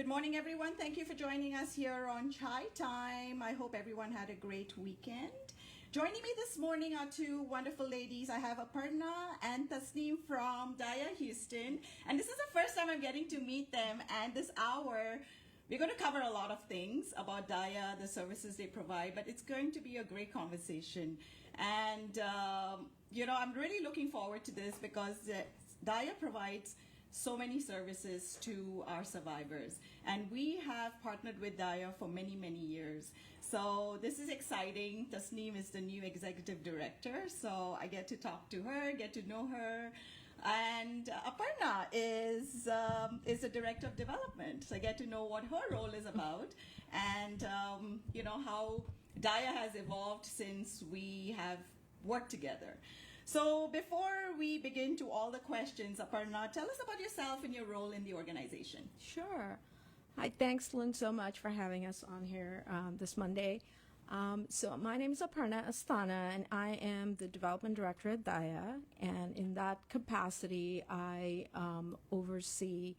Good morning, everyone. Thank you for joining us here on Chai Time. I hope everyone had a great weekend. Joining me this morning are two wonderful ladies. I have Aparna and Tasneem from Daya, Houston. And this is the first time I'm getting to meet them. And this hour, we're going to cover a lot of things about Daya, the services they provide, but it's going to be a great conversation. And, I'm really looking forward to this because Daya provides so many services to our survivors. And we have partnered with Daya for many, many years. So this is exciting. Tasneem is the new executive director. So I get to talk to her, get to know her. And Aparna is the director of development. So I get to know what her role is about and, how Daya has evolved since we have worked together. So before we begin to all the questions, Aparna, tell us about yourself and your role in the organization. Sure. Hi, thanks, Lynn, so much for having us on here this Monday. So my name is Aparna Asthana, and I am the development director at Daya. And in that capacity, I oversee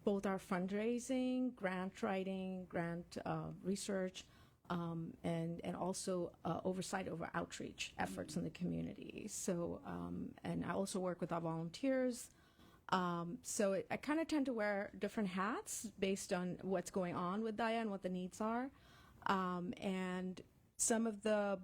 both our fundraising, grant writing, grant research, and also oversight over outreach efforts in the community. So, and I also work with our volunteers. I kind of tend to wear different hats based on what's going on with Daya and what the needs are. And some of the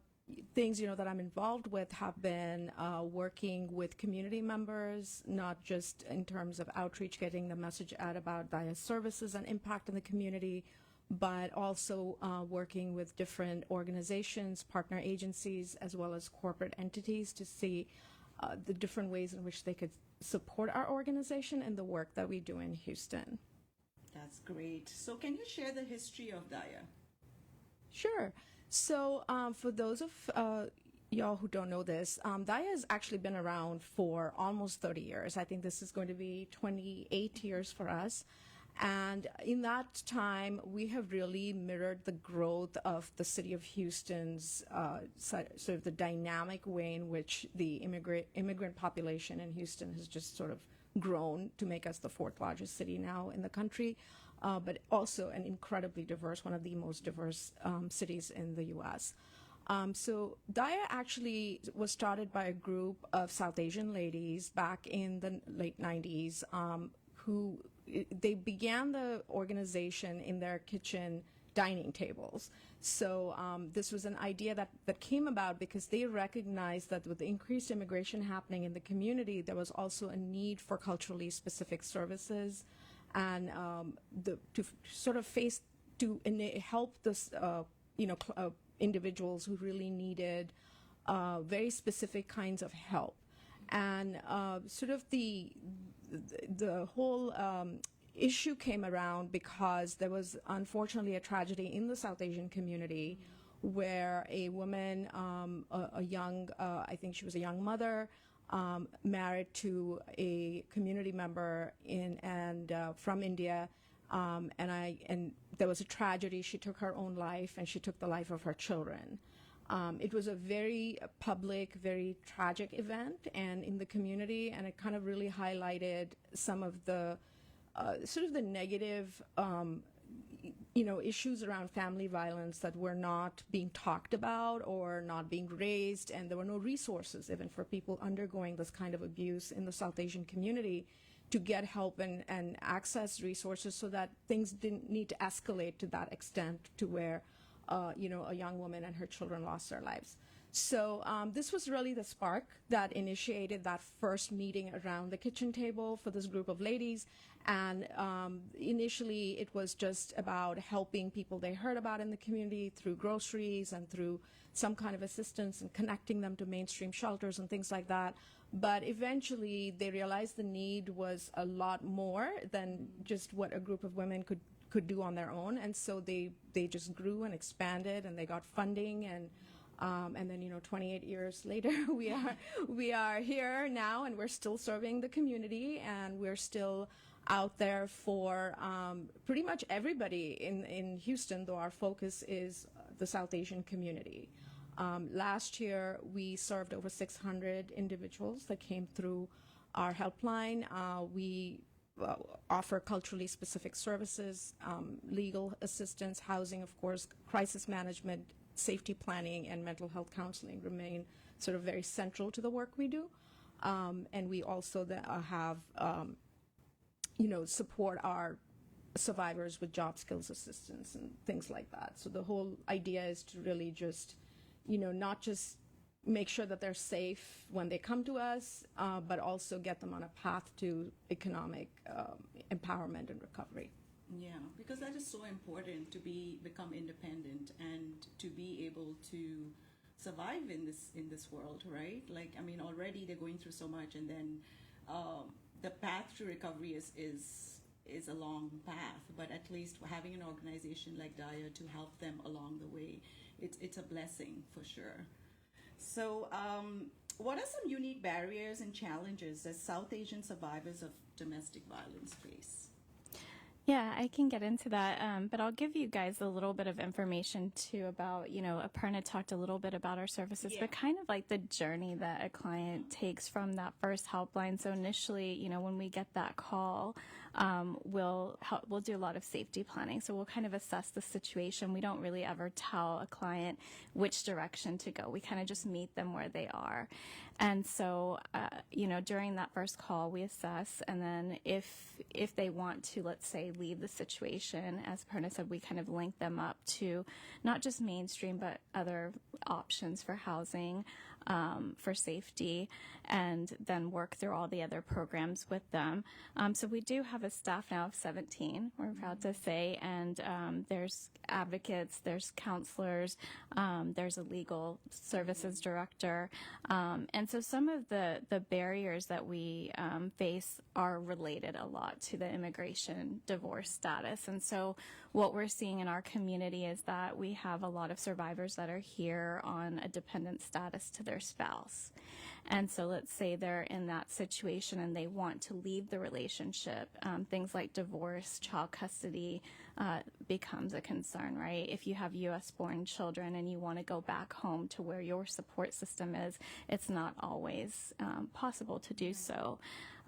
things, that I'm involved with have been working with community members, not just in terms of outreach, getting the message out about Daya's services and impact in the community, but also working with different organizations, partner agencies, as well as corporate entities to see the different ways in which they could support our organization and the work that we do in Houston. That's great. So can you share the history of Daya? Sure. So for those of y'all who don't know this, Daya has actually been around for almost 30 years. I think this is going to be 28 years for us. And in that time, we have really mirrored the growth of the city of Houston's sort of the dynamic way in which the immigrant population in Houston has just sort of grown to make us the fourth largest city now in the country, but also an incredibly diverse, one of the most diverse cities in the U.S. So Daya actually was started by a group of South Asian ladies back in the late 90s who they began the organization in their kitchen dining tables. So this was an idea that came about because they recognized that with the increased immigration happening in the community, there was also a need for culturally specific services and to sort of help this, individuals who really needed very specific kinds of help. And sort of the whole issue came around because there was unfortunately a tragedy in the South Asian community where a woman, a young, I think she was a young mother, married to a community member from India, and there was a tragedy. She took her own life, and she took the life of her children. It was a very public, very tragic event and in the community, and it kind of really highlighted some of the sort of the negative, issues around family violence that were not being talked about or not being raised, and there were no resources even for people undergoing this kind of abuse in the South Asian community to get help and access resources so that things didn't need to escalate to that extent to where a young woman and her children lost their lives. So this was really the spark that initiated that first meeting around the kitchen table for this group of ladies. And initially, it was just about helping people they heard about in the community through groceries and through some kind of assistance and connecting them to mainstream shelters and things like that. But eventually, they realized the need was a lot more than just what a group of women could do on their own, and so they just grew and expanded, and they got funding, and then 28 years later, we are here now, and we're still serving the community, and we're still out there for pretty much everybody in Houston, though our focus is the South Asian community. Last year, we served over 600 individuals that came through our helpline. We offer culturally specific services, legal assistance, housing, of course, crisis management, safety planning, and mental health counseling remain sort of very central to the work we do. And we also have, support our survivors with job skills assistance and things like that. So the whole idea is to really just, not just make sure that they're safe when they come to us, but also get them on a path to economic empowerment and recovery. Yeah, because that is so important to become independent and to be able to survive in this world, right? Like, I mean, already they're going through so much, and then the path to recovery is a long path. But at least having an organization like Daya to help them along the way, it's a blessing for sure. So, what are some unique barriers and challenges that South Asian survivors of domestic violence face? Yeah, I can get into that, but I'll give you guys a little bit of information too about, Aparna talked a little bit about our services, but kind of like the journey that a client takes from that first helpline. So initially, when we get that call, we'll do a lot of safety planning. So we'll kind of assess the situation. We don't really ever tell a client which direction to go. We kind of just meet them where they are. And so, during that first call, we assess, and then if they want to, let's say, leave the situation, as Aparna said, we kind of link them up to not just mainstream, but other options for housing, for safety, and then work through all the other programs with them. So we do have a staff now of 17, we're proud to say, and there's advocates, there's counselors, there's a legal services director, and so some of the barriers that we face are related a lot to the immigration divorce status. And so what we're seeing in our community is that we have a lot of survivors that are here on a dependent status to their spouse. And so let's say they're in that situation and they want to leave the relationship. Things like divorce, child custody becomes a concern, right? If you have U.S.-born children and you want to go back home to where your support system is, it's not always possible to do so.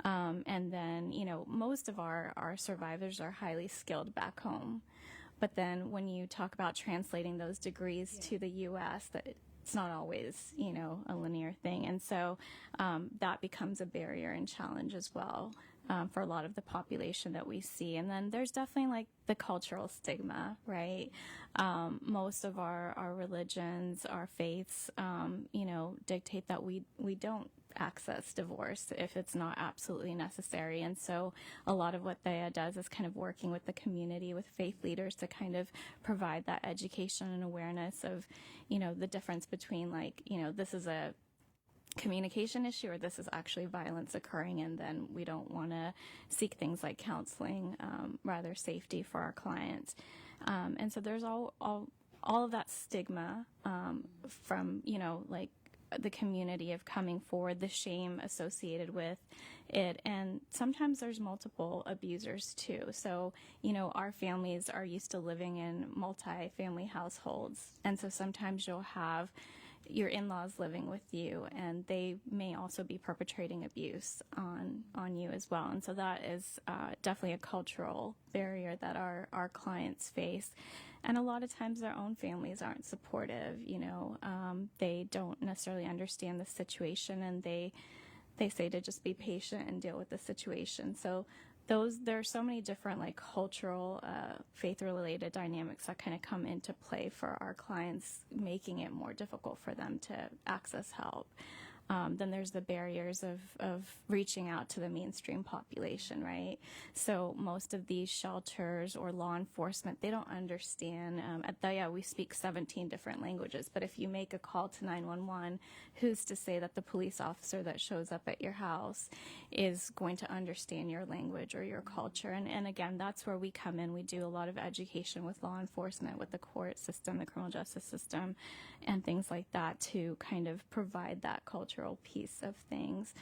And then, most of our survivors are highly skilled back home. But then when you talk about translating those degrees to the U.S., it's not always, a linear thing. And so that becomes a barrier and challenge as well for a lot of the population that we see. And then there's definitely like the cultural stigma, right? Most of our religions, our faiths, dictate that we don't access divorce if it's not absolutely necessary. And so a lot of what Daya does is kind of working with the community, with faith leaders, to kind of provide that education and awareness of, the difference between this is a communication issue or this is actually violence occurring, and then we don't want to seek things like counseling, rather safety for our clients. And so there's all of that stigma from, the community of coming forward, the shame associated with it. And sometimes there's multiple abusers too. So, our families are used to living in multi-family households. And so sometimes you'll have your in-laws living with you, and they may also be perpetrating abuse on you as well. And so that is definitely a cultural barrier that our clients face. And a lot of times their own families aren't supportive, they don't necessarily understand the situation, and they say to just be patient and deal with the situation. So there are so many different cultural, faith-related dynamics that kind of come into play for our clients, making it more difficult for them to access help. Then there's the barriers of reaching out to the mainstream population, right? So most of these shelters or law enforcement, they don't understand. At Daya, we speak 17 different languages, but if you make a call to 911, who's to say that the police officer that shows up at your house is going to understand your language or your culture? And again, that's where we come in. We do a lot of education with law enforcement, with the court system, the criminal justice system, and things like that to kind of provide that cultural piece of things.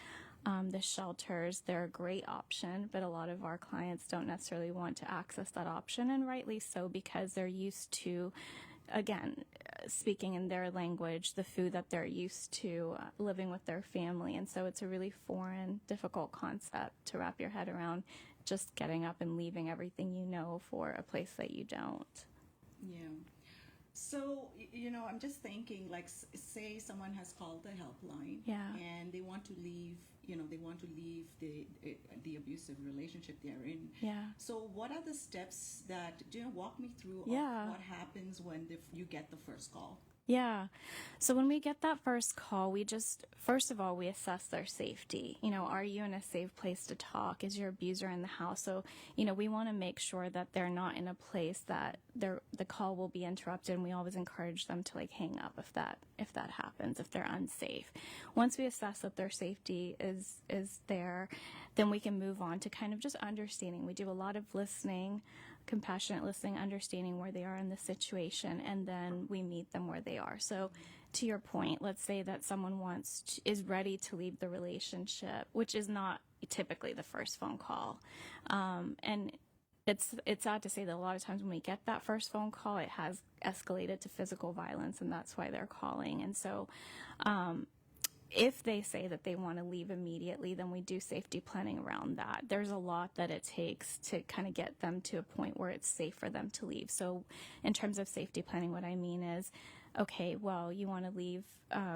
The shelters, they're a great option, but a lot of our clients don't necessarily want to access that option, and rightly so, because they're used to, again, speaking in their language, the food that they're used to, living with their family. And so it's a really foreign, difficult concept to wrap your head around just getting up and leaving everything you know for a place that you don't. Yeah. So, I'm just thinking, like, say someone has called the helpline, Yeah. and they want to leave, they want to leave the abusive relationship they're in. Yeah. So what are the steps that, walk me through Yeah. of what happens when you get the first call? Yeah. So when we get that first call, first of all, we assess their safety. Are you in a safe place to talk? Is your abuser in the house? So, we want to make sure that they're not in a place that the call will be interrupted. And we always encourage them to hang up if that happens, if they're unsafe. Once we assess that their safety is there, then we can move on to kind of just understanding. We do a lot of listening, compassionate listening, understanding where they are in the situation, and then we meet them where they are. So to your point, let's say that someone is ready to leave the relationship, which is not typically the first phone call. And it's sad to say that a lot of times when we get that first phone call, it has escalated to physical violence, and that's why they're calling. And so if they say that they want to leave immediately, then we do safety planning around that. There's a lot that it takes to kind of get them to a point where it's safe for them to leave. So in terms of safety planning, what I mean is, okay, well, you want to leave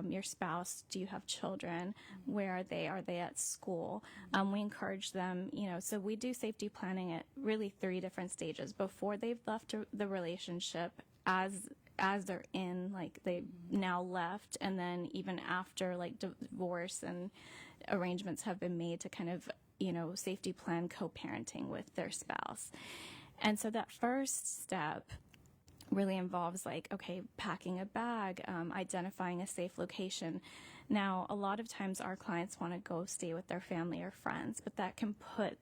your spouse. Do you have children? Where are they? Are they at school? We encourage them, so we do safety planning at really 3 different stages: before they've left the relationship, as they're in, they've now left, and then even after, divorce and arrangements have been made to kind of, safety plan co-parenting with their spouse. And so that first step really involves packing a bag, identifying a safe location. Now, a lot of times our clients want to go stay with their family or friends, but that can put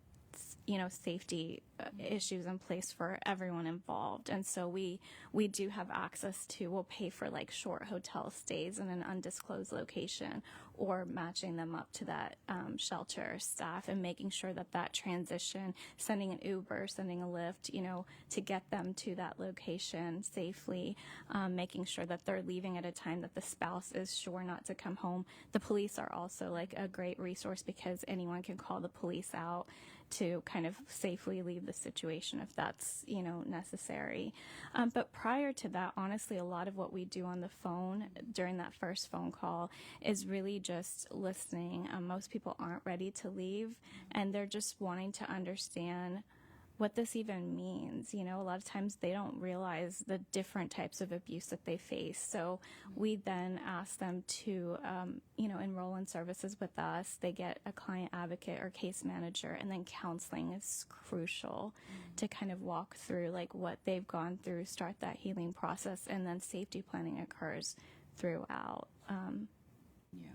safety issues in place for everyone involved. And so we do have access to, we'll pay for short hotel stays in an undisclosed location, or matching them up to that shelter staff, and making sure that transition, sending an Uber, sending a Lyft, to get them to that location safely, making sure that they're leaving at a time that the spouse is sure not to come home. The police are also a great resource, because anyone can call the police out to kind of safely leave the situation if that's, necessary. But prior to that, honestly, a lot of what we do on the phone during that first phone call is really just listening. Most people aren't ready to leave, and they're just wanting to understand what this even means. A lot of times they don't realize the different types of abuse that they face. So we then ask them to, enroll in services with us. They get a client advocate or case manager, and then counseling is crucial to kind of walk through what they've gone through, start that healing process, and then safety planning occurs throughout. Yeah.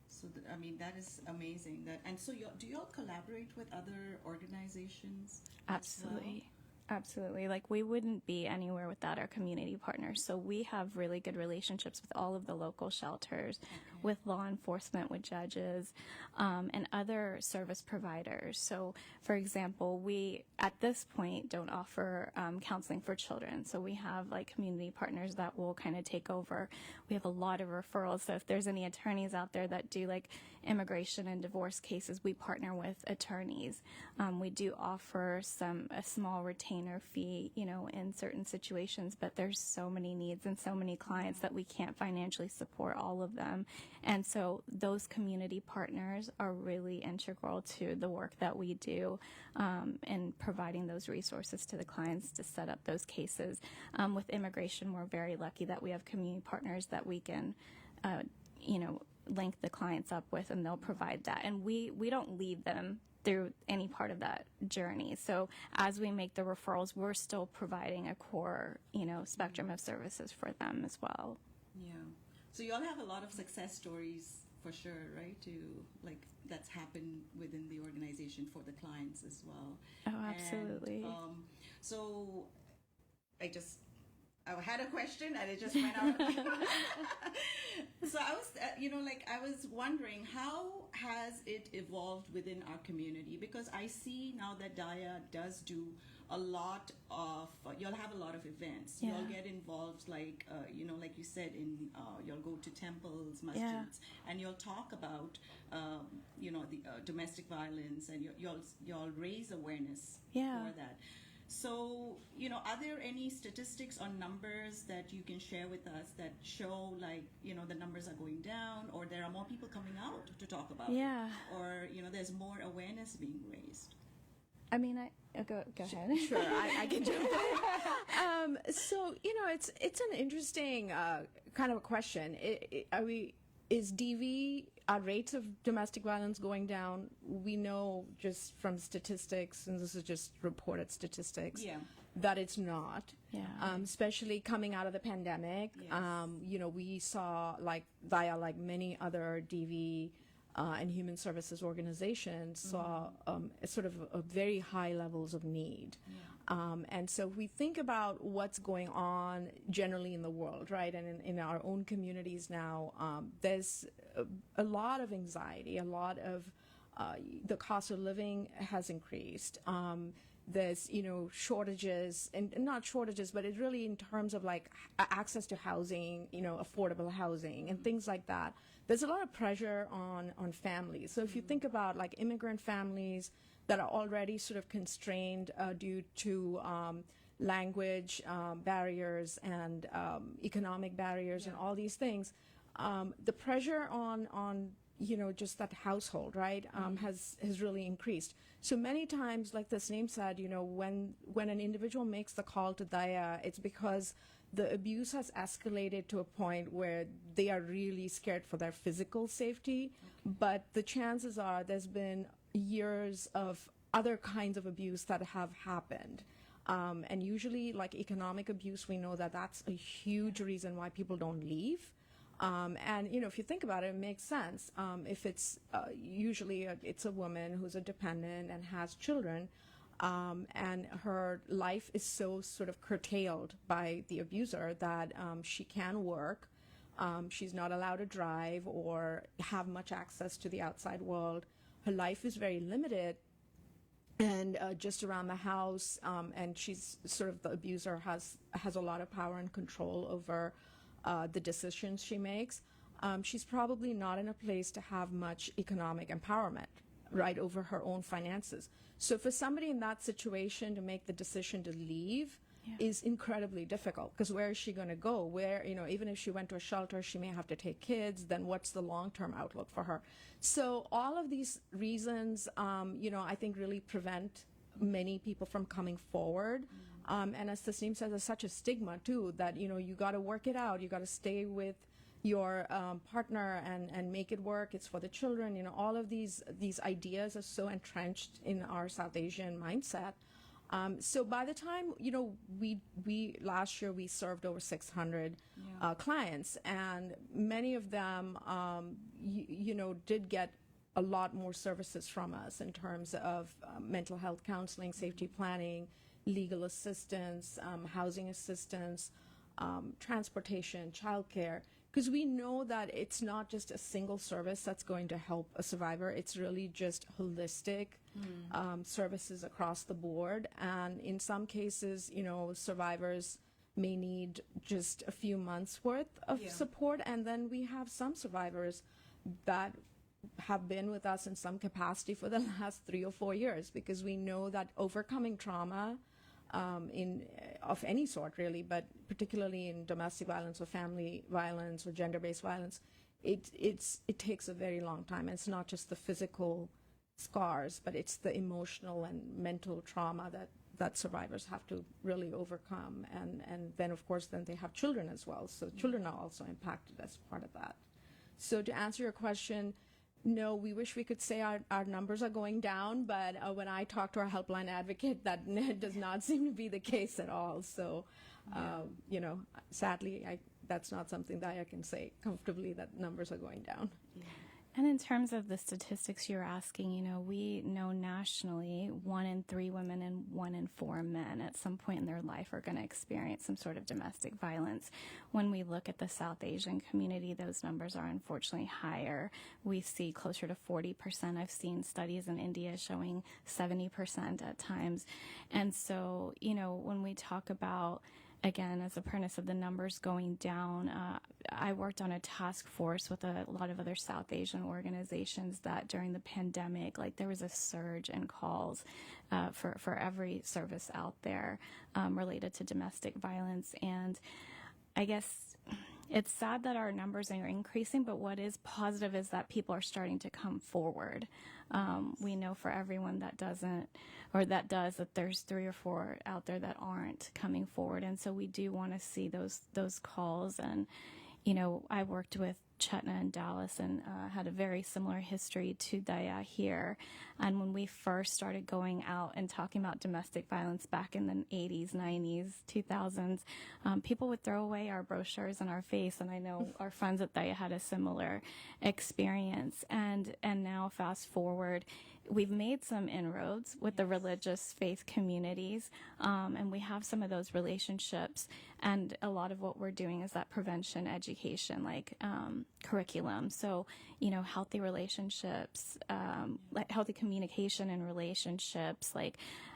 So, that is amazing. And so, do y'all collaborate with other organizations? Absolutely. Absolutely. We wouldn't be anywhere without our community partners. So we have really good relationships with all of the local shelters, with law enforcement, with judges, and other service providers. So, for example, we, at this point, don't offer counseling for children. So we have community partners that will kind of take over. We have a lot of referrals. So if there's any attorneys out there that do immigration and divorce cases, we partner with attorneys. We do offer a small retainer fee, in certain situations, but there's so many needs and so many clients that we can't financially support all of them. And so those community partners are really integral to the work that we do, in providing those resources to the clients to set up those cases. With immigration, we're very lucky that we have community partners that we can, link the clients up with, and they'll provide that. And we don't leave them through any part of that journey. So as we make the referrals, we're still providing a core, spectrum of services for them as well. Yeah. So you all have a lot of success stories for sure, right? That's happened within the organization for the clients as well. Oh, absolutely. And, so I had a question and it just went out. So I was, I was wondering, how has it evolved within our community? Because I see now that Daya does do a lot of you'll have a lot of events. Yeah. You'll get involved, like like you said, in you'll go to temples, masjids, and you'll talk about the domestic violence, and you'll raise awareness for that. So, are there any statistics or numbers that you can share with us that show, like, the numbers are going down, or there are more people coming out to talk about it, or, there's more awareness being raised? I mean, go ahead. Sure, I can jump in. So, it's an interesting kind of a question. Are rates of domestic violence going down? We know just from statistics, and this is just reported statistics, that it's not. Especially coming out of the pandemic. Yes. We saw, like Daya, like many other DV and human services organizations, saw sort of a very high levels of need. And so we think about what's going on generally in the world, right? And in our own communities now, there's a lot of anxiety, a lot of the cost of living has increased. There's, shortages, and not shortages, but it's really in terms of like access to housing, affordable housing and things like that. There's a lot of pressure on families. So if you think about like immigrant families that are already sort of constrained due to language barriers and economic barriers and all these things, the pressure on just that household, right, has really increased. So many times, like Tasneem said, when an individual makes the call to Daya, it's because the abuse has escalated to a point where they are really scared for their physical safety. But the chances are there's been years of other kinds of abuse that have happened. And usually, like economic abuse, we know that that's a huge reason why people don't leave. And, if you think about it, it makes sense. If it's usually it's a woman who's a dependent and has children, and her life is so sort of curtailed by the abuser that she can work. She's not allowed to drive or have much access to the outside world. Her life is very limited and just around the house, and she's sort of, the abuser has a lot of power and control over the decisions she makes. She's probably not in a place to have much economic empowerment, right, over her own finances. So for somebody in that situation to make the decision to leave is incredibly difficult, because where is she going to go? Where, even if she went to a shelter, she may have to take kids, then what's the long-term outlook for her? So all of these reasons, I think really prevent many people from coming forward. And as Tasneem says, there's such a stigma too, that, you got to work it out. You got to stay with your partner and make it work. It's for the children. All of these ideas are so entrenched in our South Asian mindset. So by the time, we last year we served over 600 clients, and many of them, did get a lot more services from us in terms of mental health counseling, safety planning, legal assistance, housing assistance, transportation, childcare. Because we know that it's not just a single service that's going to help a survivor. It's really just holistic services across the board. And in some cases, survivors may need just a few months worth of support. And then we have some survivors that have been with us in some capacity for the last 3 or 4 years, because we know that overcoming trauma of any sort, really, but particularly in domestic violence or family violence or gender-based violence, it takes a very long time. And it's not just the physical scars, but it's the emotional and mental trauma that survivors have to really overcome. And then, of course, then they have children as well. So children are also impacted as part of that. So to answer your question, no, we wish we could say our numbers are going down, but when I talk to our helpline advocate, that does not seem to be the case at all. So, sadly, that's not something that I can say comfortably that numbers are going down. And in terms of the statistics you're asking, we know nationally 1 in 3 women and 1 in 4 men at some point in their life are going to experience some sort of domestic violence. When we look at the South Asian community, those numbers are unfortunately higher. We see closer to 40%. I've seen studies in India showing 70% at times. And so, when we talk about, again, as Aparna said, the numbers going down. I worked on a task force with a lot of other South Asian organizations that during the pandemic, there was a surge in calls for every service out there related to domestic violence. And I guess it's sad that our numbers are increasing, but what is positive is that people are starting to come forward. We know for everyone that doesn't, or that does, that there's 3 or 4 out there that aren't coming forward. And so we do want to see those calls. And, I worked with Chetna in Dallas and had a very similar history to Daya here. And when we first started going out and talking about domestic violence back in the 80s, 90s, 2000s, people would throw away our brochures in our face. And I know our friends at Daya had a similar experience. And now fast forward, we've made some inroads with the religious faith communities, and we have some of those relationships. And a lot of what we're doing is that prevention education, curriculum. So, healthy relationships, healthy communication in relationships,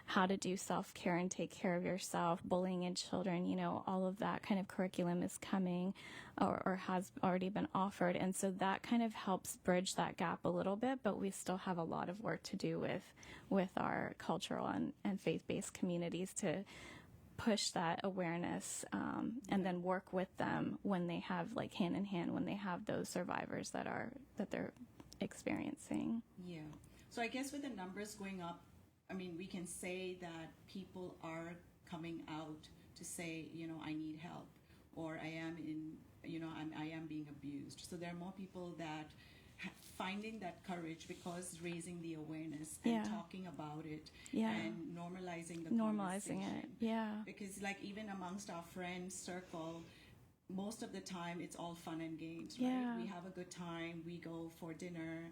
how to do self-care and take care of yourself, bullying in children, all of that kind of curriculum is coming or has already been offered. And so that kind of helps bridge that gap a little bit, but we still have a lot of work to do with our cultural and faith-based communities to push that awareness and then work with them when they have, hand in hand, when they have those survivors that they're experiencing. Yeah. So I guess with the numbers going up, we can say that people are coming out to say, I need help, or I am I am being abused. So there are more people that finding that courage because raising the awareness and talking about it and normalizing the conversation. It. Yeah. Because even amongst our friends circle, most of the time it's all fun and games, right? Yeah. We have a good time, we go for dinner,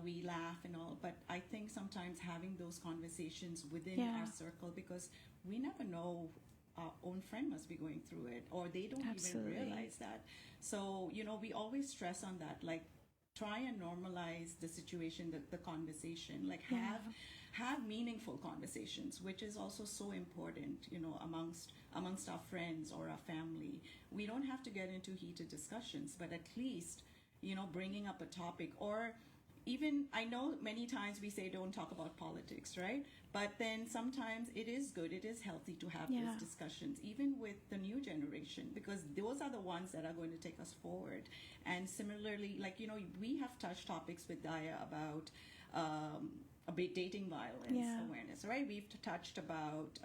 we laugh and all, but I think sometimes having those conversations within our circle, because we never know our own friend must be going through it, or they don't Absolutely. even realize that. So, we always stress on that, try and normalize the situation, the conversation, have meaningful conversations, which is also so important, amongst our friends or our family. We don't have to get into heated discussions, but at least, bringing up a topic, or even, I know many times we say don't talk about politics, right? But then sometimes it is good, it is healthy to have these discussions, even with the new generation, because those are the ones that are going to take us forward. And similarly, we have touched topics with Daya about dating violence awareness, right? We've touched about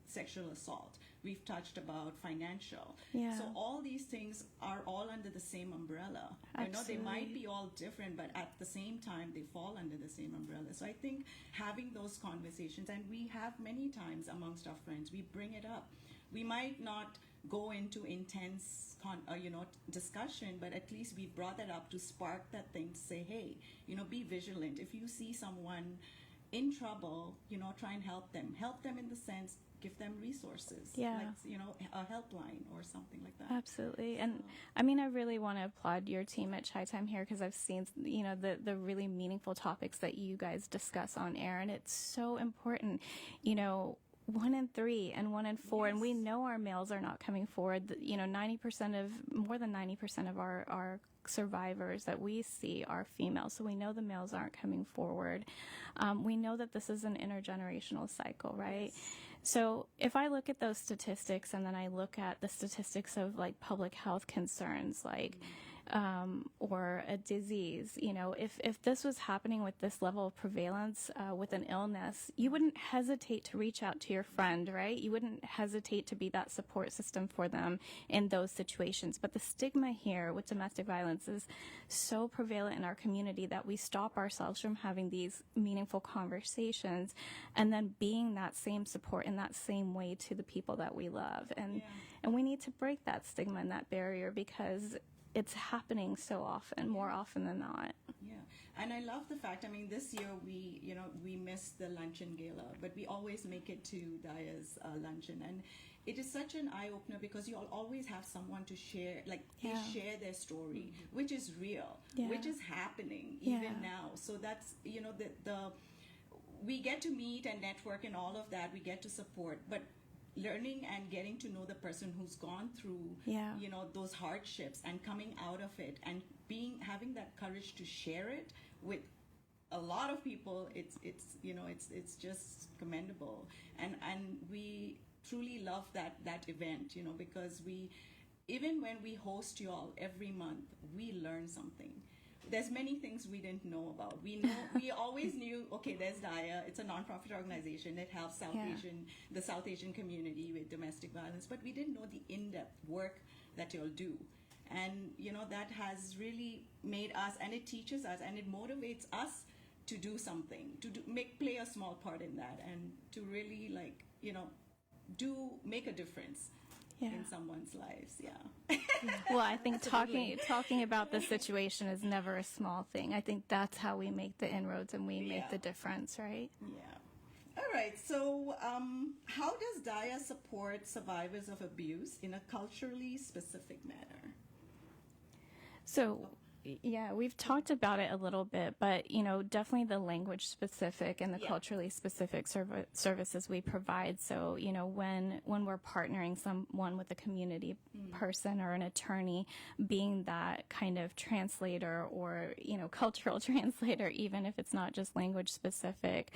sexual assault. We've touched about financial. Yeah. So all these things are all under the same umbrella. Absolutely. They might be all different, but at the same time, they fall under the same umbrella. So I think having those conversations, and we have many times amongst our friends, we bring it up. We might not go into intense discussion, but at least we brought that up to spark that thing to say, hey, be vigilant. If you see someone in trouble, try and help them in the sense, give them resources, a helpline or something like that. Absolutely. And I really want to applaud your team at Chai Time here, because I've seen, the really meaningful topics that you guys discuss on air, and it's so important. 1 in 3 and 1 in 4, and we know our males are not coming forward. More than 90% of our survivors that we see are female, so we know the males aren't coming forward. We know that this is an intergenerational cycle, right? Yes. So if I look at those statistics, and then I look at the statistics of public health concerns, or a disease, if this was happening with this level of prevalence with an illness, you wouldn't hesitate to reach out to your friend, right? You wouldn't hesitate to be that support system for them in those situations. But the stigma here with domestic violence is so prevalent in our community that we stop ourselves from having these meaningful conversations and then being that same support in that same way to the people that we love. And we need to break that stigma and that barrier, because it's happening so often, more often than not. Yeah, and I love the fact. I mean, this year we missed the luncheon gala, but we always make it to Daya's luncheon, and it is such an eye opener because you always have someone to share. Like they share their story, which is real, which is happening even now. So that's the we get to meet and network and all of that. We get to support, but learning and getting to know the person who's gone through those hardships and coming out of it and having that courage to share it with a lot of people, it's just commendable, and we truly love that event, because even when we host you all every month, we learn something. There's many things we didn't know about. We always knew, okay, there's Daya. It's a nonprofit organization. It helps the South Asian community with domestic violence, but we didn't know the in-depth work that you'll do. And, that has really made us, and it teaches us, and it motivates us to do something, play a small part in that, and to really, make a difference in someone's lives. Well, I think talking about the situation is never a small thing. I think that's how we make the inroads and we make the difference, right? Yeah. All right. So, how does Daya support survivors of abuse in a culturally specific manner? So, we've talked about it a little bit, but, definitely the language specific and the culturally specific services we provide. So, when we're partnering someone with a community person or an attorney, being that kind of translator or, cultural translator, even if it's not just language specific,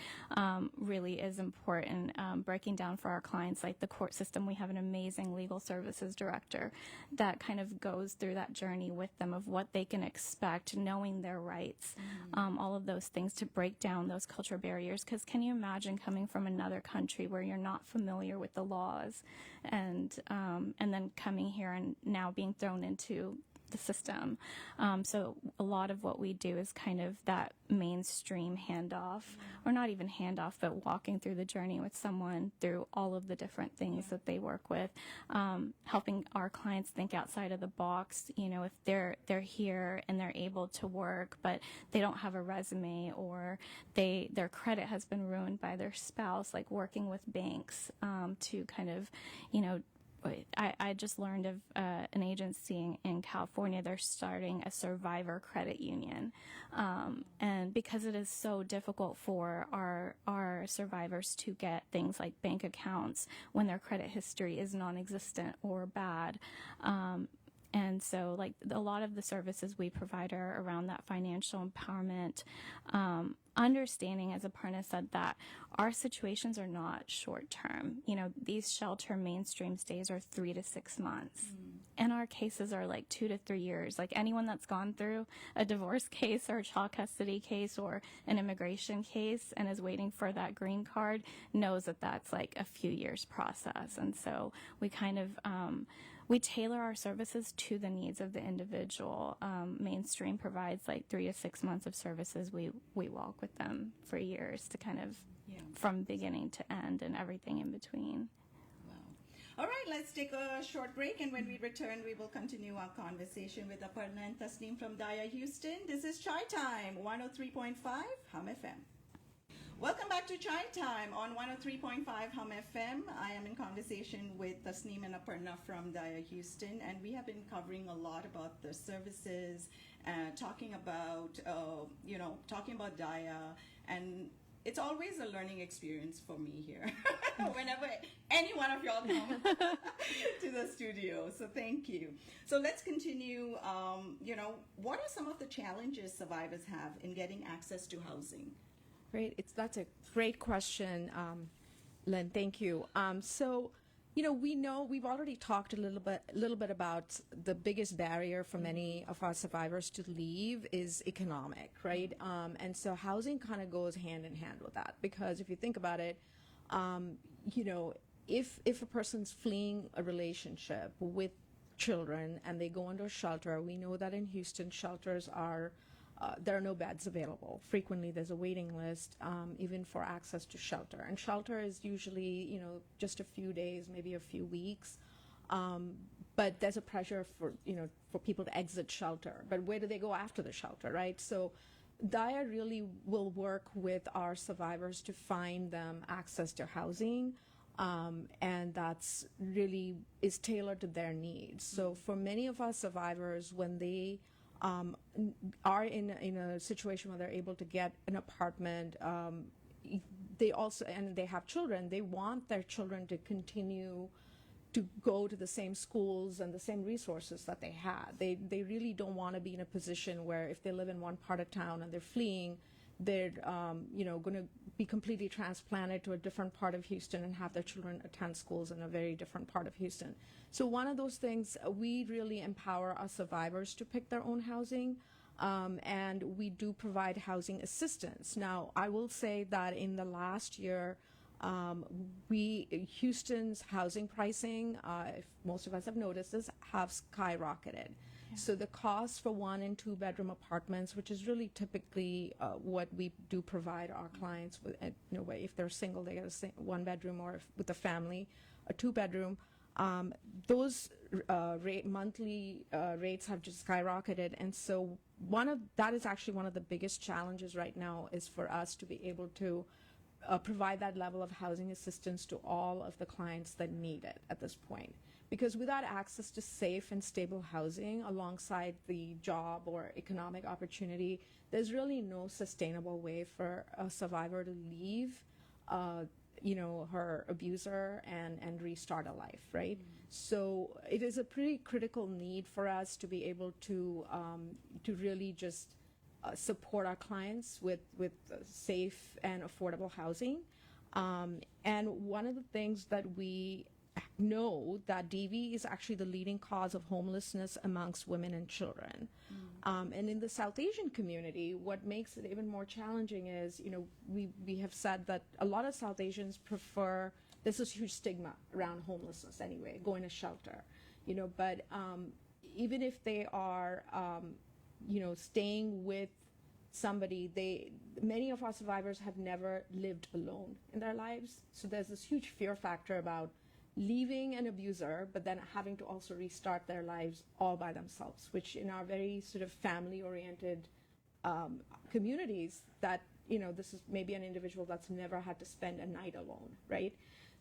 really is important. Breaking down for our clients, like the court system, we have an amazing legal services director that kind of goes through that journey with them of what they can expect, knowing their rights, all of those things to break down those cultural barriers. Because can you imagine coming from another country where you're not familiar with the laws, and then coming here and now being thrown into the system? So a lot of what we do is kind of that mainstream handoff, or not even handoff, but walking through the journey with someone through all of the different things that they work with, helping our clients think outside of the box. If they're here and they're able to work, but they don't have a resume, or their credit has been ruined by their spouse, like working with banks to kind of, I just learned of an agency in California. They're starting a survivor credit union. And because it is so difficult for our survivors to get things like bank accounts when their credit history is non-existent or bad. And so, a lot of the services we provide are around that financial empowerment, understanding, as Aparna said, that our situations are not short term. These shelter mainstream stays are 3 to 6 months. And our cases are 2 to 3 years. Like anyone that's gone through a divorce case or a child custody case or an immigration case and is waiting for that green card knows that that's a few years process. And so we kind of, we tailor our services to the needs of the individual. Mainstream provides 3 to 6 months of services. We walk with them for years to kind of from beginning to end and everything in between. Wow. All right, let's take a short break, and when we return, we will continue our conversation with Aparna and Tasneem from Daya, Houston. This is Chai Time, 103.5 Hum FM. Welcome back to Chai Time on 103.5 Hum FM. I am in conversation with Tasneem and Aparna from Daya, Houston, and we have been covering a lot about the services, talking about Daya, and it's always a learning experience for me here whenever any one of y'all come to the studio. So thank you. So let's continue. What are some of the challenges survivors have in getting access to housing? Great. That's a great question, Len. Thank you. We've already talked a little bit about the biggest barrier for many of our survivors to leave is economic, right? And so housing kind of goes hand in hand with that, because if you think about it, if a person's fleeing a relationship with children and they go into a shelter, we know that in Houston, shelters are there are no beds available. Frequently, there's a waiting list, even for access to shelter. And shelter is usually, just a few days, maybe a few weeks. But there's a pressure for, for people to exit shelter. But where do they go after the shelter, right? So Daya really will work with our survivors to find them access to housing, and that's really is tailored to their needs. So for many of our survivors, when they are in a situation where they're able to get an apartment, they also, and they have children, they want their children to continue to go to the same schools and the same resources that they had. They really don't want to be in a position where if they live in one part of town and they're fleeing, they're going to be completely transplanted to a different part of Houston and have their children attend schools in a very different part of Houston. So one of those things, we really empower our survivors to pick their own housing. And we do provide housing assistance. Now, I will say that in the last year, Houston's housing pricing, if most of us have noticed this, have skyrocketed. Yeah. So the cost for 1 and 2 bedroom apartments, which is really typically what we do provide our clients with, if they're single, they get a 1 bedroom, or if with a family, a 2 bedroom. Those monthly rates have just skyrocketed, and so that is actually one of the biggest challenges right now, is for us to be able to provide that level of housing assistance to all of the clients that need it at this point. Because without access to safe and stable housing alongside the job or economic opportunity, there's really no sustainable way for a survivor to leave her abuser and restart a life, right? So it is a pretty critical need for us to be able to really just support our clients with safe and affordable housing. And one of the things that we know, that DV is actually the leading cause of homelessness amongst women and children. And in the South Asian community, what makes it even more challenging is, we have said that a lot of South Asians prefer, there's this huge stigma around homelessness anyway, going to shelter, but even if they are, staying with somebody, many of our survivors have never lived alone in their lives. So there's this huge fear factor about leaving an abuser, but then having to also restart their lives all by themselves, which in our very sort of family-oriented communities, that, this is maybe an individual that's never had to spend a night alone, right?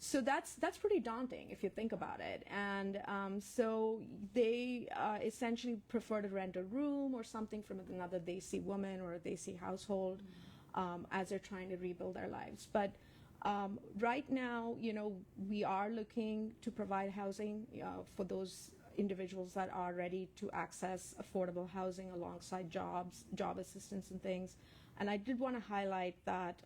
So that's pretty daunting if you think about it. And so they essentially prefer to rent a room or something from another Desi woman or a Desi household as they're trying to rebuild their lives. But right now, we are looking to provide housing for those individuals that are ready to access affordable housing alongside job assistance and things. And I did want to highlight that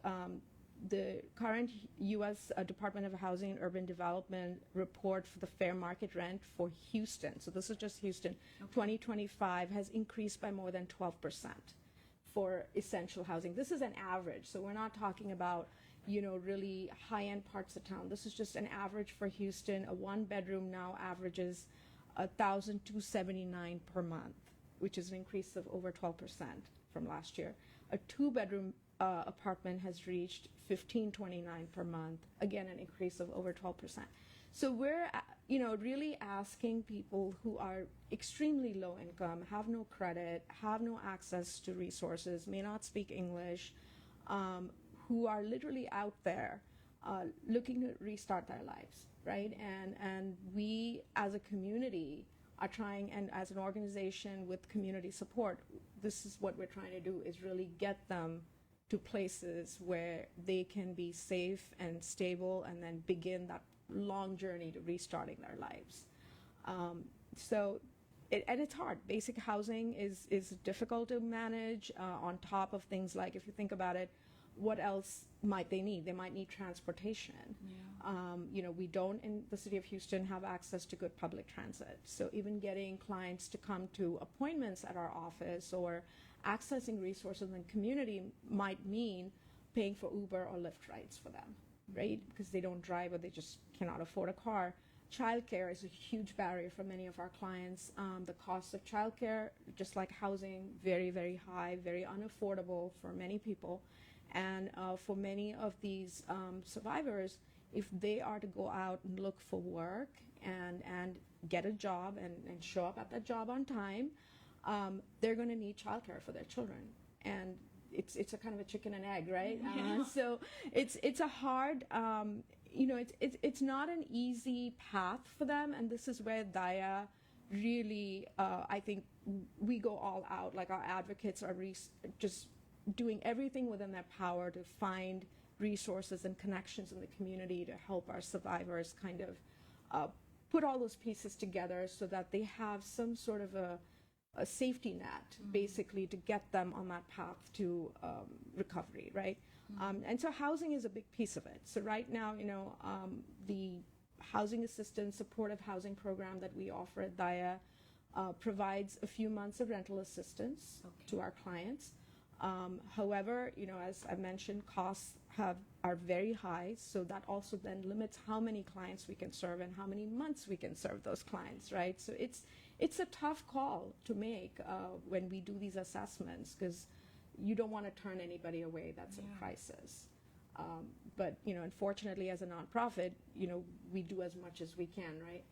the current U.S. Department of Housing and Urban Development report for the fair market rent for Houston, so this is just Houston, 2025 has increased by more than 12% for essential housing. This is an average, so we're not talking about really high-end parts of town. This is just an average for Houston. A 1-bedroom now averages $1,279 per month, which is an increase of over 12% from last year. A 2-bedroom apartment has reached $1,529 per month, again an increase of over 12%. So we're really asking people who are extremely low income, have no credit, have no access to resources, may not speak English, who are literally out there looking to restart their lives, right? And we as a community are trying, and as an organization with community support, this is what we're trying to do, is really get them to places where they can be safe and stable and then begin that long journey to restarting their lives. And it's hard. Basic housing is difficult to manage on top of things like, if you think about it, what else might they need? They might need transportation. Yeah. We don't in the city of Houston have access to good public transit. So even getting clients to come to appointments at our office or accessing resources in the community might mean paying for Uber or Lyft rides for them, right? Because they don't drive or they just cannot afford a car. Childcare is a huge barrier for many of our clients. The cost of childcare, just like housing, very, very high, very unaffordable for many people. And for many of these survivors, if they are to go out and look for work and get a job and show up at that job on time, they're going to need childcare for their children. And it's a kind of a chicken and egg, right? Yeah. So it's a hard, it's not an easy path for them. And this is where Daya really, I think we go all out. Like, our advocates are just doing everything within their power to find resources and connections in the community to help our survivors kind of put all those pieces together so that they have some sort of a safety net, basically, to get them on that path to recovery, right? And so housing is a big piece of it. So right now, the housing assistance, supportive housing program that we offer at Daya provides a few months of rental assistance to our clients. However, as I mentioned, costs are very high, so that also then limits how many clients we can serve and how many months we can serve those clients, right? So it's a tough call to make when we do these assessments, because you don't want to turn anybody away that's in crisis. But unfortunately, as a nonprofit, we do as much as we can, right?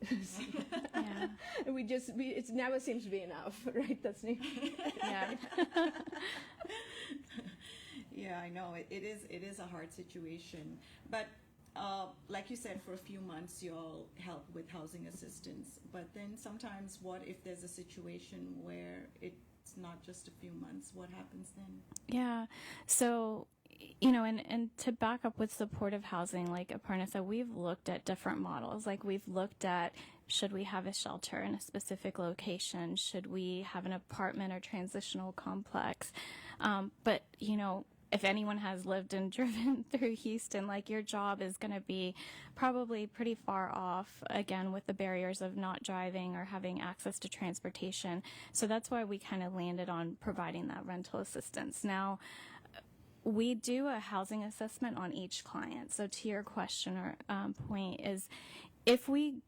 Yeah. And it never seems to be enough, right? Tasneem? Yeah. Yeah, I know it is a hard situation, but like you said, for a few months you'll help with housing assistance, but then sometimes what if there's a situation where it's not just a few months? What happens then? Yeah. So, and to back up with supportive housing, like Aparna said, we've looked at different models. Like, we've looked at, should we have a shelter in a specific location? Should we have an apartment or transitional complex? But, if anyone has lived and driven through Houston, like, your job is going to be probably pretty far off, again, with the barriers of not driving or having access to transportation. So that's why we kind of landed on providing that rental assistance. Now, we do a housing assessment on each client. So to your question or point is, if we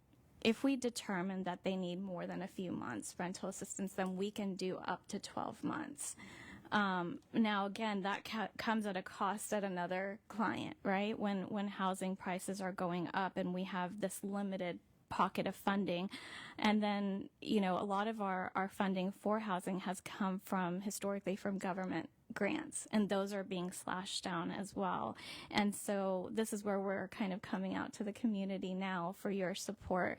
determine that they need more than a few months rental assistance, then we can do up to 12 months. Now, again, that comes at a cost at another client, right? When housing prices are going up and we have this limited pocket of funding. And then, a lot of our funding for housing has come historically from government grants, and those are being slashed down as well. And so this is where we're kind of coming out to the community now for your support,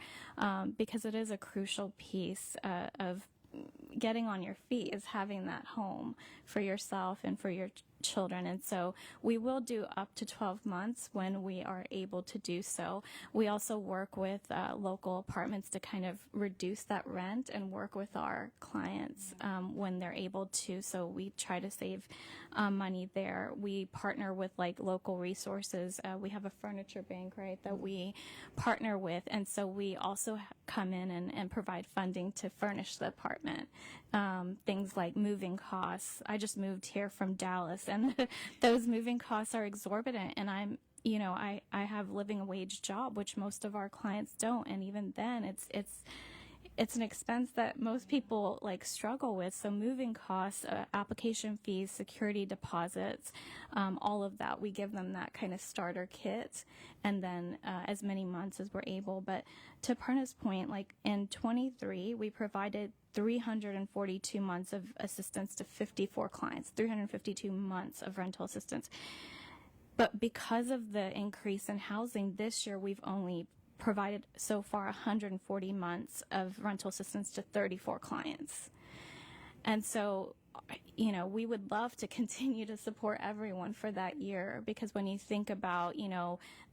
because it is a crucial piece of getting on your feet, is having that home for yourself and for your children. And so we will do up to 12 months when we are able to do so. We also work with local apartments to kind of reduce that rent and work with our clients when they're able to. So we try to save money there. We partner with local resources. We have a furniture bank, right, that we partner with. And so we also come in and provide funding to furnish the apartment. Things like moving costs. I just moved here from Dallas, and those moving costs are exorbitant. And I have living wage job, which most of our clients don't. And even then, it's an expense that most people struggle with. So moving costs, application fees, security deposits, all of that, we give them that kind of starter kit, and then as many months as we're able. But to Aparna's point, in 23, we provided 342 months of assistance to 54 clients, 352 months of rental assistance. But because of the increase in housing this year, we've only provided so far 140 months of rental assistance to 34 clients. And so, we would love to continue to support everyone for that year, because when you think about,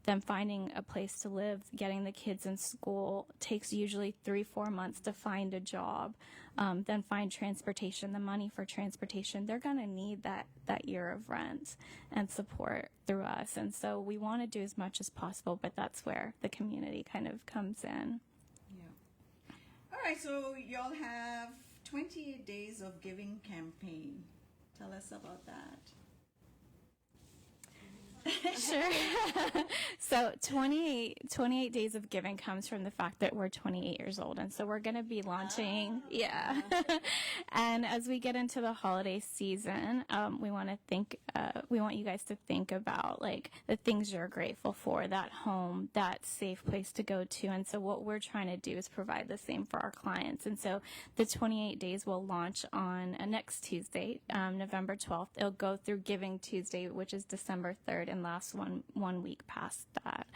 them finding a place to live, getting the kids in school, takes usually 3-4 months to find a job, then find transportation, the money for transportation. They're going to need that year of rent and support through us. And so we want to do as much as possible, but that's where the community kind of comes in. Yeah. All right, so y'all have 28 Days of Giving campaign. Tell us about that. Sure. So 28 days of giving comes from the fact that we're 28 years old. And so we're going to be launching. Yeah. And as we get into the holiday season, we want you guys to think about like the things you're grateful for, that home, that safe place to go to. And so what we're trying to do is provide the same for our clients. And so the 28 days will launch on next Tuesday, November 12th. It'll go through Giving Tuesday, which is December 3rd, and last one week past that.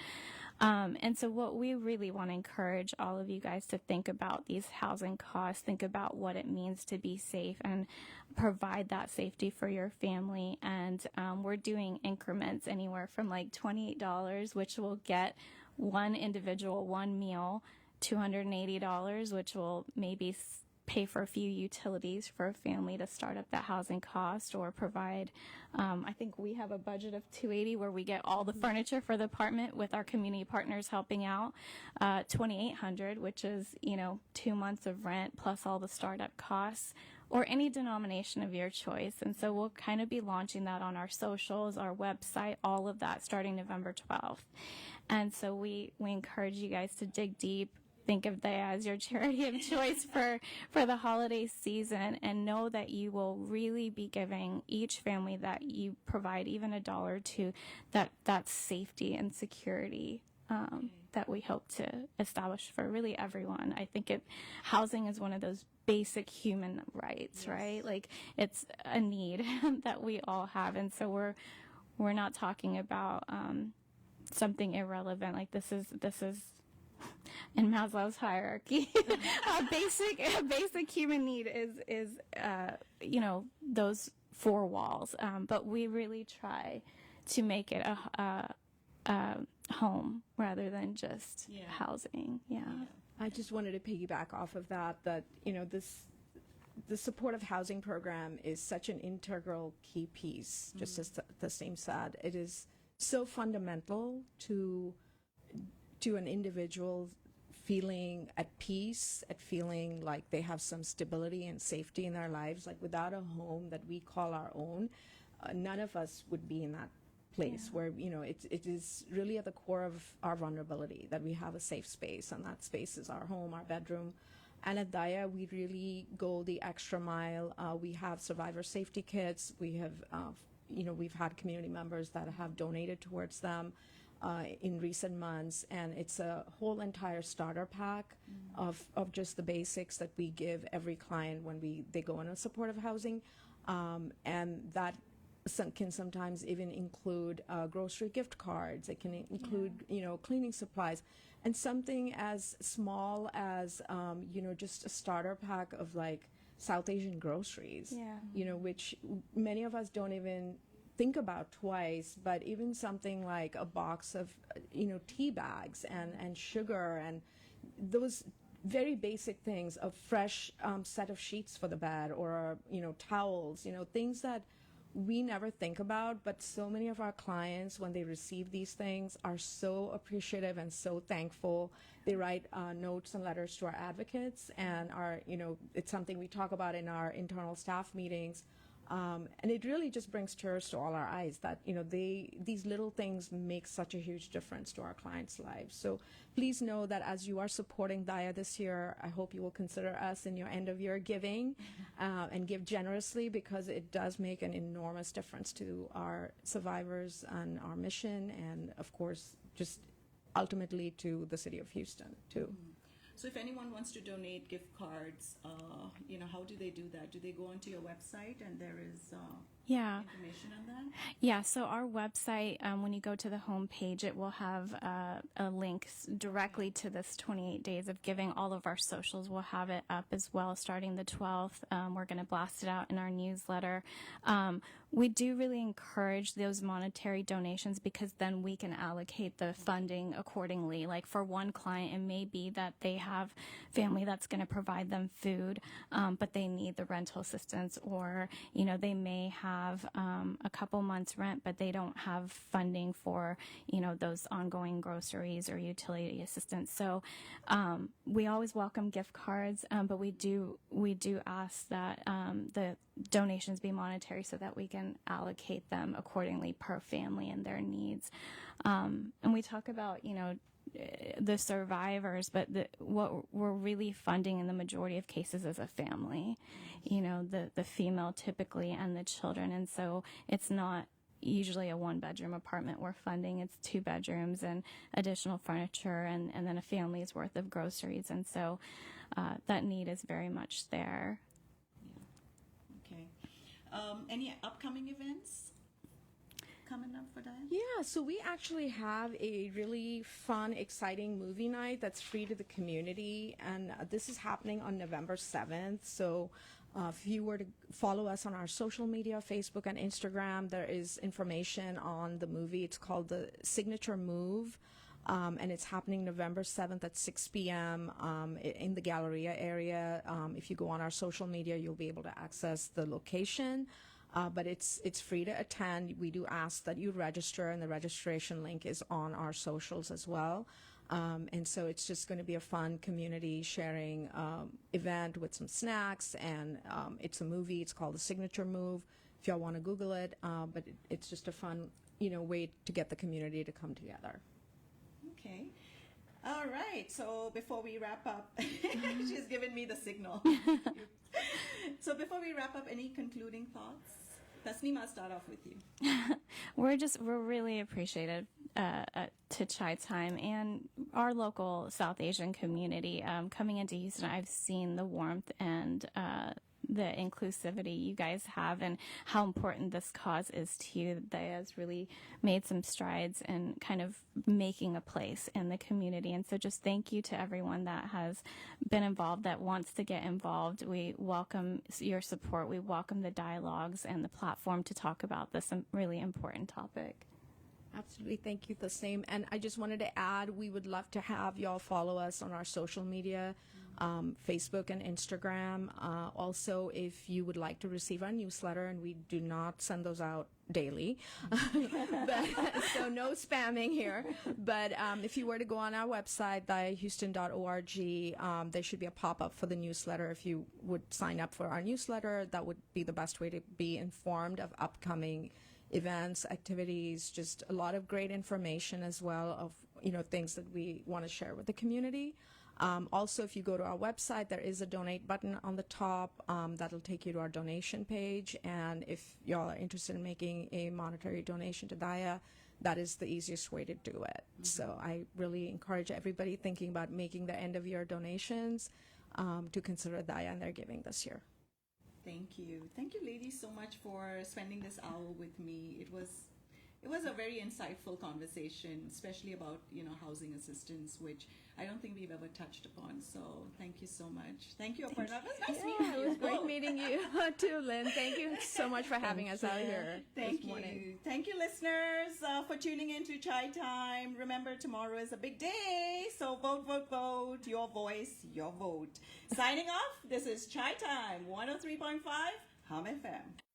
And so what we really want to encourage all of you guys to think about these housing costs, think about what it means to be safe and provide that safety for your family. And we're doing increments anywhere from like $28, which will get one individual, one meal, $280, which will maybe pay for a few utilities for a family to start up that housing cost, or provide, I think we have a budget of $280 where we get all the furniture for the apartment with our community partners helping out. $2,800, which is, 2 months of rent plus all the startup costs, or any denomination of your choice. And so we'll kind of be launching that on our socials, our website, all of that starting November 12th. And so we encourage you guys to dig deep. Think of Daya as your charity of choice for the holiday season, and know that you will really be giving each family that you provide even $1 to that safety and security that we hope to establish for really everyone. I think housing is one of those basic human rights, yes. Right? Like it's a need that we all have, and so we're not talking about something irrelevant. Like this is in Maslow's hierarchy. A basic human need is those four walls. But we really try to make it a home rather than just housing. Yeah. I just wanted to piggyback off of that the supportive housing program is such an integral key piece, just as Tasneem said. It is so fundamental to an individual feeling at peace, at feeling like they have some stability and safety in their lives. Like without a home that we call our own, none of us would be in that place where, it is really at the core of our vulnerability that we have a safe space, and that space is our home, our bedroom. And at Daya, we really go the extra mile. We have survivor safety kits. We have, we've had community members that have donated towards them in recent months, and it's a whole entire starter pack of just the basics that we give every client when they go into supportive housing, and that can sometimes even include grocery gift cards. It can include cleaning supplies, and something as small as just a starter pack of like South Asian groceries, which many of us don't even think about twice. But even something like a box of tea bags and sugar and those very basic things, a fresh set of sheets for the bed, or towels, things that we never think about, but so many of our clients, when they receive these things, are so appreciative and so thankful. They write notes and letters to our advocates, and it's something we talk about in our internal staff meetings. And it really just brings tears to all our eyes that, these little things make such a huge difference to our clients' lives. So please know that as you are supporting Daya this year, I hope you will consider us in your end of year giving, and give generously, because it does make an enormous difference to our survivors and our mission, and of course, just ultimately to the city of Houston too. So if anyone wants to donate gift cards, how do they do that? Do they go onto your website and there is information on that? Yeah, so our website, when you go to the home page, it will have a link directly to this 28 days of giving. All of our socials will have it up as well starting the 12th. We're going to blast it out in our newsletter. We do really encourage those monetary donations, because then we can allocate the funding accordingly. Like for one client, it may be that they have family that's going to provide them food, but they need the rental assistance, or, they may have have a couple months rent, but they don't have funding for, those ongoing groceries or utility assistance. So we always welcome gift cards, but we do ask that the donations be monetary so that we can allocate them accordingly per family and their needs. And we talk about, the survivors, but what we're really funding in the majority of cases is a family, the female typically and the children. And so it's not usually a 1-bedroom apartment we're funding. It's 2 bedrooms and additional furniture and then a family's worth of groceries. And so that need is very much there. Yeah. Okay. Any upcoming events coming up for Daya? Yeah, so we actually have a really fun, exciting movie night that's free to the community, and this is happening on November 7th. So if you were to follow us on our social media, Facebook and Instagram, there is information on the movie. It's called The Signature Move, and it's happening November 7th at 6 p.m. In the Galleria area. If you go on our social media, you'll be able to access the location. But it's free to attend. We do ask that you register, and the registration link is on our socials as well. And so it's just going to be a fun community sharing event with some snacks, and it's a movie. It's called The Signature Move, if y'all want to Google it. But it's just a fun, way to get the community to come together. Okay. All right. So before we wrap up, she's given me the signal. So before we wrap up, any concluding thoughts? Tasneem, I'll start off with you. We're really appreciative to Chai Time and our local South Asian community. Coming into Houston, I've seen the warmth and the inclusivity you guys have and how important this cause is to you. Daya has really made some strides in kind of making a place in the community. And so just thank you to everyone that has been involved, that wants to get involved. We welcome your support. We welcome the dialogues and the platform to talk about this really important topic. Absolutely. Thank you. The same. And I just wanted to add, we would love to have y'all follow us on our social media, Facebook and Instagram. Also, if you would like to receive our newsletter, and we do not send those out daily, so no spamming here. But if you were to go on our website, dayahouston.org, there should be a pop-up for the newsletter. If you would sign up for our newsletter, that would be the best way to be informed of upcoming events, activities, just a lot of great information as well of, things that we want to share with the community. Also, if you go to our website, there is a donate button on the top that'll take you to our donation page. And if y'all are interested in making a monetary donation to Daya, that is the easiest way to do it. Mm-hmm. So I really encourage everybody thinking about making the end of year donations to consider Daya and their giving this year. Thank you. Thank you, ladies, so much for spending this hour with me. It was a very insightful conversation, especially about, housing assistance, which I don't think we've ever touched upon. So thank you so much. Thank you, Aparna. It was nice meeting you. It was great meeting you too, Lynn. Thank you so much for having us out here Thank this morning. you. Thank you, listeners, for tuning in to Chai Time. Remember, tomorrow is a big day, so vote, vote, vote. Your voice, your vote. Signing off, this is Chai Time, 103.5 Hum FM.